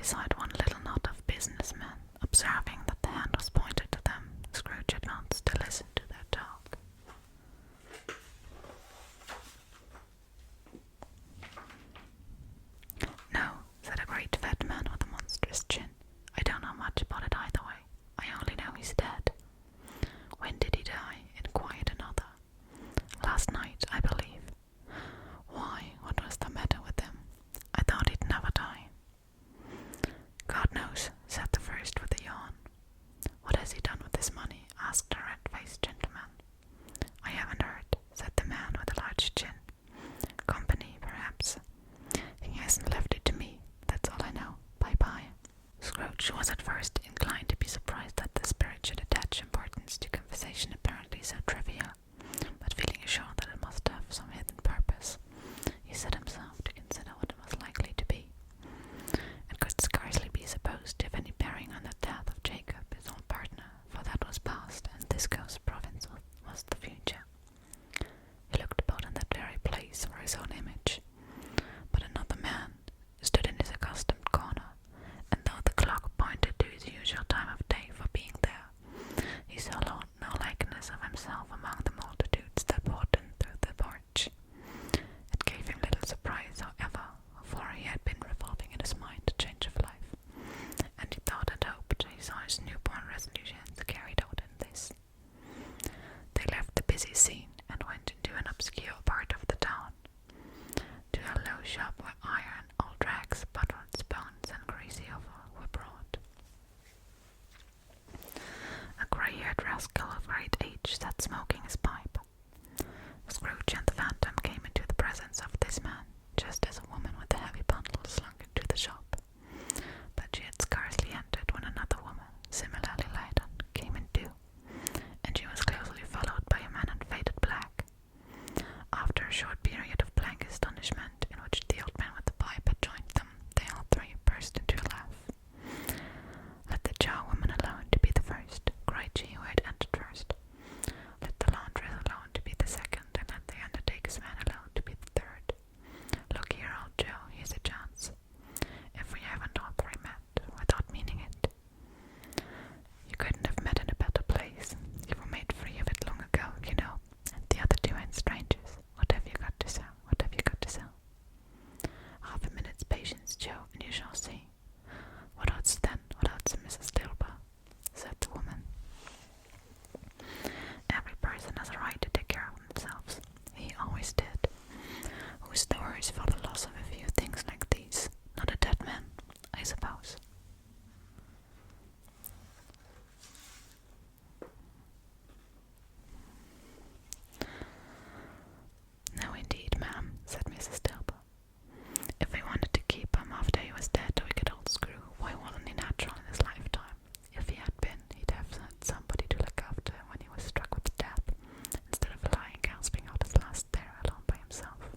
beside one little knot of businessmen. Observing that the hand was pointed to them, Scrooge advanced to listen to their talk. "No," said a great fat man with a monstrous chin. "I don't know much about it either way. I only know he's dead." "When did he die?" inquired another. "Last night, I believe." "Why, what was the matter with him? I thought he'd never die." "God knows," said the first with a yawn. "What has he done with his money?" asked a red-faced gentleman. "I haven't heard," said the man with a large chin. "Company, perhaps. He hasn't left it to me. That's all I know. Bye-bye." Scrooge was at first inclined to be surprised that the spirit should attach importance to conversation apparently so trivial, but feeling assured that it must have some hidden purpose, he set himself to consider what it was likely to be. It could scarcely be supposed to have any bearing on the death of Jacob, his old partner, for that was past, and this coast province was the future. He looked about in that very place for his own image, but another man stood in his accustomed corner, and though the clock pointed to his usual time of day for being there, he saw no likeness of himself among the multitudes that poured in through the porch. It gave him little surprise, however, for he had been revolving in his mind a change of life, and he thought and hoped he saw his newborn resolutions carried out in this. They left the busy scene and went into an obscure part of the town, to a low shop where iron, old rags, buttered spoons, and greasy offal were brought. A grey-haired rascal of great age sat smoking his pipe. Scrooge and the Phantom came into the presence of this man, just as a woman with a heavy bundle slunk into the shop. But she had scarcely entered when another woman, similarly laden, came in too, and she was closely followed by a man in faded black. After a short period of blank astonishment, in which the old man with the pipe had joined them, they all three burst into a laugh. "Let the charwoman alone to be the first," cried she who had entered first. "Let the laundress alone to be the second, and let the undertaker's man alone to be the third. Look here, old Joe, here's a chance. If we haven't all three met, without meaning it. You couldn't have met in a better place. You were made free of it long ago, you know, and the other two ain't strangers. What have you got to sell? What have you got to sell?" "Half a minute's patience, Joe, and you shall see." "What odds then? What odds, Mrs. Dilber?" said the woman. "Every person has a right to take care of themselves. He always did. Who's the worse for the loss of a few things like these? Not a dead man, I suppose." "No, indeed, ma'am," said Mrs. Dilber. "If we wanted to keep him after he was dead, we could old Screw. Why wasn't he natural in his lifetime? If he had been, he'd have had somebody to look after him when he was struck with death, instead of lying gasping out his last there alone by himself."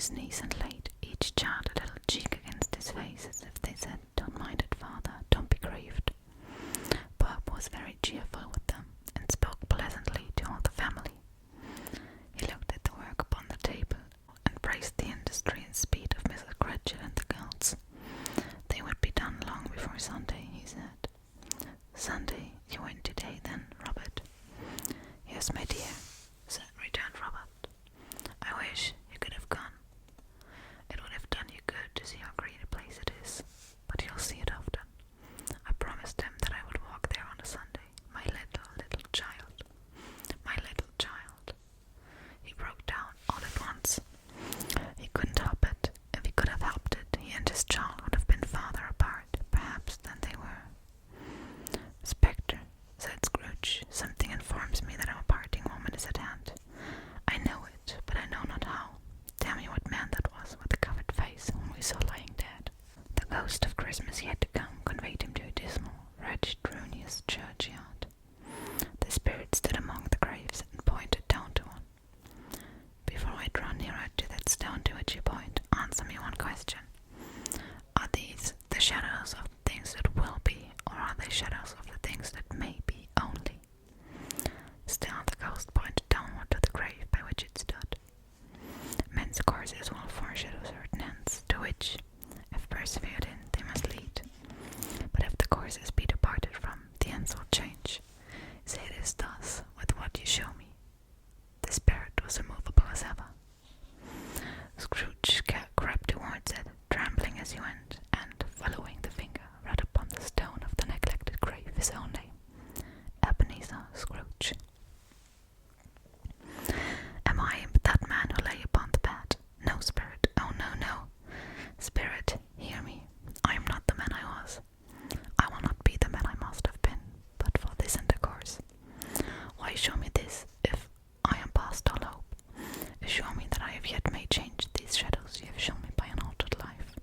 his knees and laid each child a little cheek against his face, as if they said, "Don't mind it, father, don't be grieved." Bob was very cheerful with them, and spoke pleasantly to all the family. He looked at the work upon the table, and praised the industry and speed of Mrs. Cratchit and the girls. They would be done long before Sunday, he said. "Sunday, you went today then, Robert?" "Yes, my dear," returned Robert. "I wish you could have gone. It would have done you good to see how green a place it is, but you'll see it often. I promised him that I would walk there on a Sunday. My little child. My little child." He broke down all at once. He couldn't help it. If he could have helped it, he and his child would have been farther apart, perhaps, than they were. "Spectre," said Scrooge, "something informs me that our parting moment is at hand. I know it, but I know not how. Tell me what man that was with the covered face whom we saw lying dead." The ghost of Christmas yet to come conveyed him to a dismal, wretched, ruinous churchyard. The spirit stood among the graves and pointed down to one. "Before I draw nearer to that stone to which you point, answer me one question. Are these the shadows of the things that will be, or are they shadows of the things that may be only?" Still the ghost pointed downward to the grave by which it stood. Men's courses will foreshadow certain ends, to which, if persevered in, they must lead. But if the courses be departed from, the ends will change. Say it is thus with what you show me. The spirit was immovable as ever. Scrooge crept towards it, trembling as he went, and, following the finger, read upon the stone of the neglected grave his own name, Ebenezer Scrooge. "Am I that man who lay upon the bed? No, spirit, oh no, no. Spirit, hear me. I am not the man I was. I will not be the man I must have been, but for this intercourse. Why show me this, if I am past all hope? Assure me that I have yet may change these shadows you have shown me by an altered life."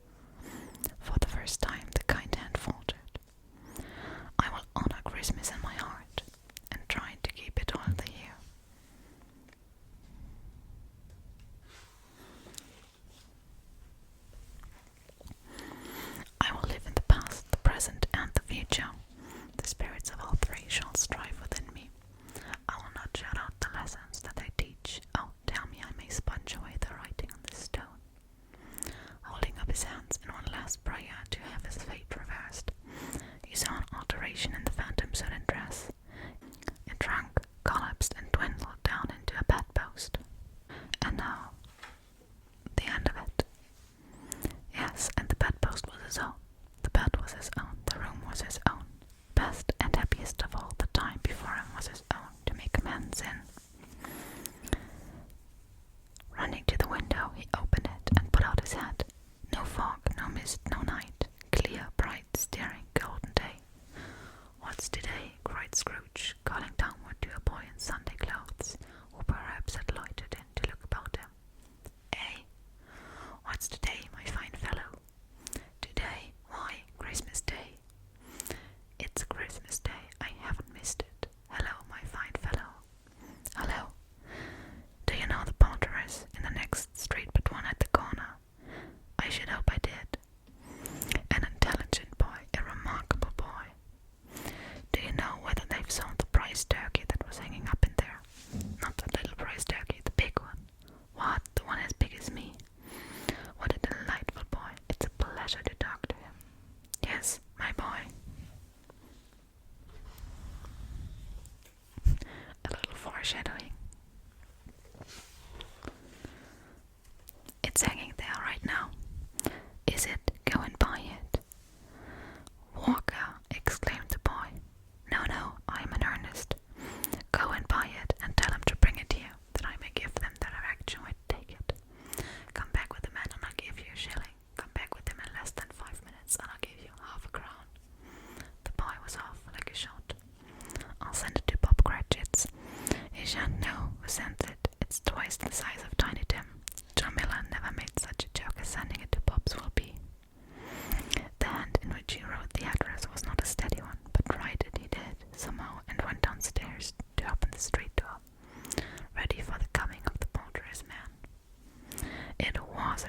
For the first time the kind hand faltered. "I will honor Christmas in my heart, and try to keep it all the year." "I will live in the past, the present, and the future. The spirits of all three shall strive within me. I will not shut out the lessons that they teach. Oh, tell me I may sponge away the writing on this stone." Holding up his hands in one last prayer to have his fate reversed, he saw an alteration in the phantom's sudden dress. It shrunk, collapsed, and dwindled down into a bedpost. And now, the end of it. Yes, and the bedpost was his own. The bed was his own. The room was his own. Best and happiest of all, the time before him was his own to make amends in. Running to the window, he opened it and put out his head. No fog, no mist, no night. Clear, bright, steering, golden day. "What's today?" cried Scrooge, calling downward to a boy in Sunday clothes, who perhaps had loitered in to look about him. "Eh? What's today, my fine fellow?" "Today? Why, Christmas Day." "It's Christmas Day. I haven't missed it. Hello, my fine fellow." "Hello. Do you know the Poulterers in the next street but one at the corner?" "I should hope I did." "An intelligent boy, a remarkable boy. Do you know whether they've sold the prize turkey that was hanging up in there? Not the little prize turkey, the big one." "What, the one as big as me?" "What a delightful boy. It's a pleasure to talk to him." "Yes, my boy." A little foreshadowing. "It's hanging there right now." "Is it? Go and buy it." "Walker," exclaimed the boy. "No, no, I am in earnest. Go and buy it, and tell him to bring it here, that I may give them the direction where to take it. Come back with the man, and I'll give you a shilling. Come back with him in less than 5 minutes, and I'll give you half-a-crown." The boy was off like a shot. "I'll send it to Bob Cratchit's. He shan't know who sent it. It's twice the size of Tiny Tim. John Miller never made such a joke as sending it to Bob's will be." The hand in which he wrote the address was not a steady one, but write it he did, somehow, and went downstairs to open the street door, ready for the coming of the Poulterer's man. It was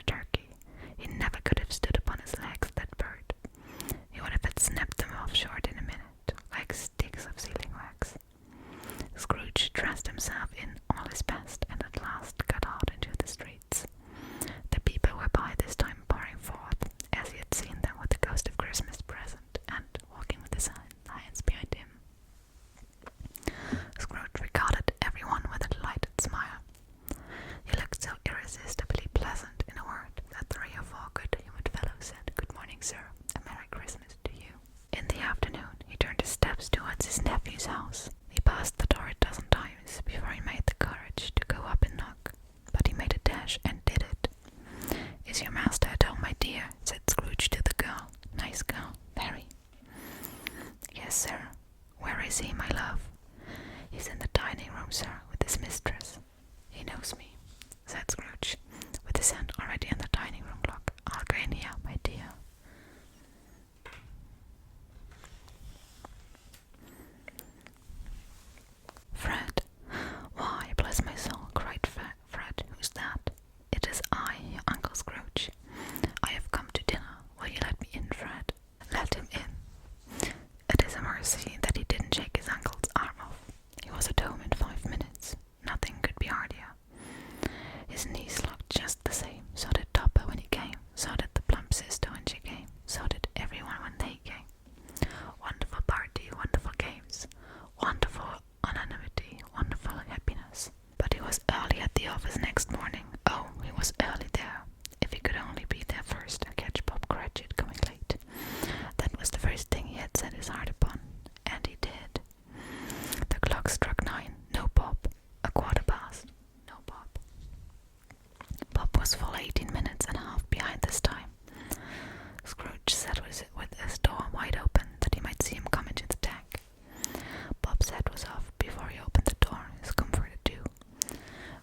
said Scrooge, with his hand already on the dining room clock. I'll go in here, my dear. Fred. Why, bless my soul, cried Fred. Who's that? It is I, your Uncle Scrooge. I have come to dinner. Will you let me in, Fred? Let him in. It is a mercy that he didn't shake his uncle's arm off. He was at home in 5 minutes. Nothing could be hardier. His knees looked just the same. So did Topper when he came. So did the plump sister when she came. So did everyone when they came. Wonderful party, wonderful games, wonderful anonymity, wonderful happiness. But he was early at the office next morning. Oh, he was early there. If he could only be there first and catch Bob Cratchit coming late. That was the first thing he had set his heart upon. And he did. The clock struck 9. No Bob. 1/4 past. No Bob. Bob was full 18 minutes and a half behind this time. Scrooge sat with his door wide open that he might see him come into the tank. Bob's head was off before he opened the door, his comforter too.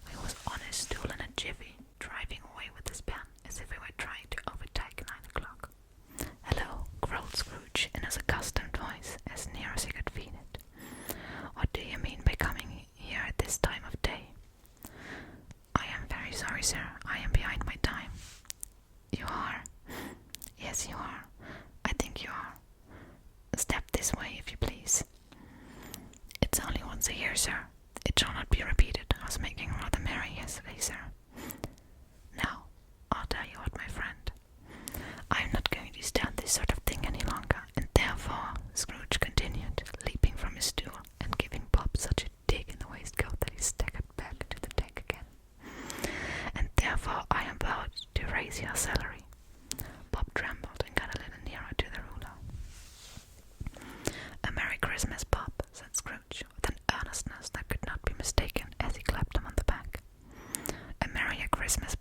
He was on his stool in a jiffy, driving away with his pen as if he were trying to overtake 9 o'clock. Hello, growled Scrooge in his accustomed voice, as near as he could feed it. What do you mean by coming here at this time of day? I am very sorry, sir. I am behind my time. You are? Yes, you are. I think you are. Step this way, if you please. It's only once a year, sir. It shall not be repeated. I was making rather merry yesterday, sir. Now, I'll tell you what, my friend. I am not going to stand this sort of thing any longer, and therefore, Scrooge continued, leaping from his stool and giving Bob such a dig in the waistcoat that he staggered back to the deck again. And therefore I am about to raise your salary. Bob trembled and got a little nearer to the ruler. A Merry Christmas, Bob, said Scrooge, with an earnestness that could not be mistaken as he clapped him on the back. A Merrier Christmas